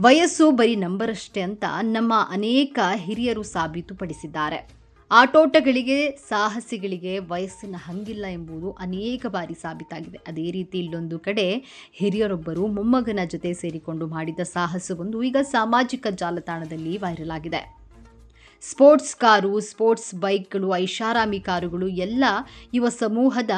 ವಯಸ್ಸು ಬರೀ ನಂಬರಷ್ಟೇ ಅಂತ ನಮ್ಮ ಅನೇಕ ಹಿರಿಯರು ಸಾಬೀತುಪಡಿಸಿದ್ದಾರೆ. ಆಟೋಟಗಳಿಗೆ, ಸಾಹಸಿಗಳಿಗೆ ವಯಸ್ಸಿನ ಹಂಗಿಲ್ಲ ಎಂಬುದು ಅನೇಕ ಬಾರಿ ಸಾಬೀತಾಗಿದೆ. ಅದೇ ರೀತಿ ಇಲ್ಲೊಂದು ಕಡೆ ಹಿರಿಯರೊಬ್ಬರು ಮೊಮ್ಮಗನ ಜೊತೆ ಸೇರಿಕೊಂಡು ಮಾಡಿದ ಸಾಹಸವೊಂದು ಈಗ ಸಾಮಾಜಿಕ ಜಾಲತಾಣದಲ್ಲಿ ವೈರಲ್ ಆಗಿದೆ. ಸ್ಪೋರ್ಟ್ಸ್ ಕಾರು, ಸ್ಪೋರ್ಟ್ಸ್ ಬೈಕ್ಗಳು, ಐಷಾರಾಮಿ ಕಾರುಗಳು ಎಲ್ಲ ಯುವ ಸಮೂಹದ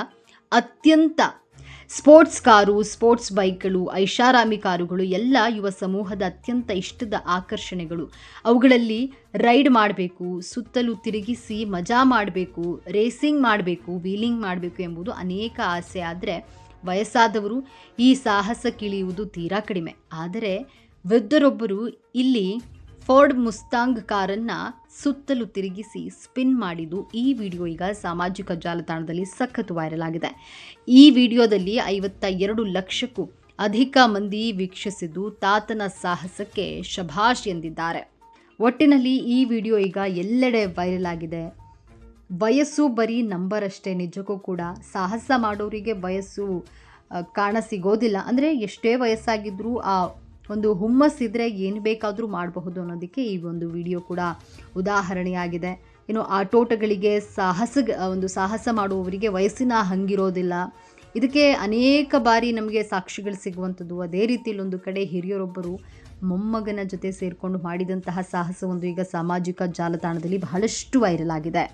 ಅತ್ಯಂತ ಇಷ್ಟದ ಆಕರ್ಷಣೆಗಳು. ಅವುಗಳಲ್ಲಿ ರೈಡ್ ಮಾಡಬೇಕು, ಸುತ್ತಲೂ ತಿರುಗಿಸಿ ಮಜಾ ಮಾಡಬೇಕು, ರೇಸಿಂಗ್ ಮಾಡಬೇಕು, ವೀಲಿಂಗ್ ಮಾಡಬೇಕು ಎಂಬುದು ಅನೇಕ ಆಸೆ. ಆದರೆ ವಯಸ್ಸಾದವರು ಈ ಸಾಹಸಕ್ಕಿಳಿಯುವುದು ತೀರಾ ಕಡಿಮೆ. ಆದರೆ ವೃದ್ಧರೊಬ್ಬರು ಇಲ್ಲಿ ಫೋರ್ಡ್ ಮುಸ್ತಾಂಗ್ ಕಾರನ್ನು ಸುತ್ತಲೂ ತಿರುಗಿಸಿ ಸ್ಪಿನ್ ಮಾಡಿದ್ದು ಈ ವಿಡಿಯೋ ಈಗ ಸಾಮಾಜಿಕ ಜಾಲತಾಣದಲ್ಲಿ ಸಖತ್ ವೈರಲ್ ಆಗಿದೆ. ಈ ವಿಡಿಯೋದಲ್ಲಿ 52 ಲಕ್ಷಕ್ಕೂ ಅಧಿಕ ಮಂದಿ ವೀಕ್ಷಿಸಿದ್ದು ತಾತನ ಸಾಹಸಕ್ಕೆ ಶಭಾಷ್ ಎಂದಿದ್ದಾರೆ. ಒಟ್ಟಿನಲ್ಲಿ ಈ ವಿಡಿಯೋ ಈಗ ಎಲ್ಲೆಡೆ ವೈರಲ್ ಆಗಿದೆ. ವಯಸ್ಸು ಬರೀ ನಂಬರ್ ಅಷ್ಟೇ. ನಿಜಕ್ಕೂ ಕೂಡ ಸಾಹಸ ಮಾಡೋರಿಗೆ ವಯಸ್ಸು ಕಾಣಸಿಗೋದಿಲ್ಲ. ಅಂದರೆ ಎಷ್ಟೇ ವಯಸ್ಸಾಗಿದ್ದರೂ ಆ ಒಂದು ಹುಮ್ಮಸ್ಸಿದ್ರೆ ಏನು ಬೇಕಾದರೂ ಮಾಡಬಹುದು ಅನ್ನೋದಕ್ಕೆ ಈ ಒಂದು ವಿಡಿಯೋ ಕೂಡ ಉದಾಹರಣೆಯಾಗಿದೆ. ಇನ್ನು ಆಟೋಟಗಳಿಗೆ ಸಾಹಸ ಮಾಡುವವರಿಗೆ ವಯಸ್ಸಿನ ಹಂಗಿರೋದಿಲ್ಲ. ಇದಕ್ಕೆ ಅನೇಕ ಬಾರಿ ನಮಗೆ ಸಾಕ್ಷಿಗಳು ಸಿಗುವಂಥದ್ದು. ಅದೇ ರೀತಿಯಲ್ಲಿ ಒಂದು ಕಡೆ ಹಿರಿಯರೊಬ್ಬರು ಮೊಮ್ಮಗನ ಜೊತೆ ಸೇರಿಕೊಂಡು ಮಾಡಿದಂತಹ ಸಾಹಸವೊಂದು ಈಗ ಸಾಮಾಜಿಕ ಜಾಲತಾಣದಲ್ಲಿ ಬಹಳಷ್ಟು ವೈರಲ್ ಆಗಿದೆ.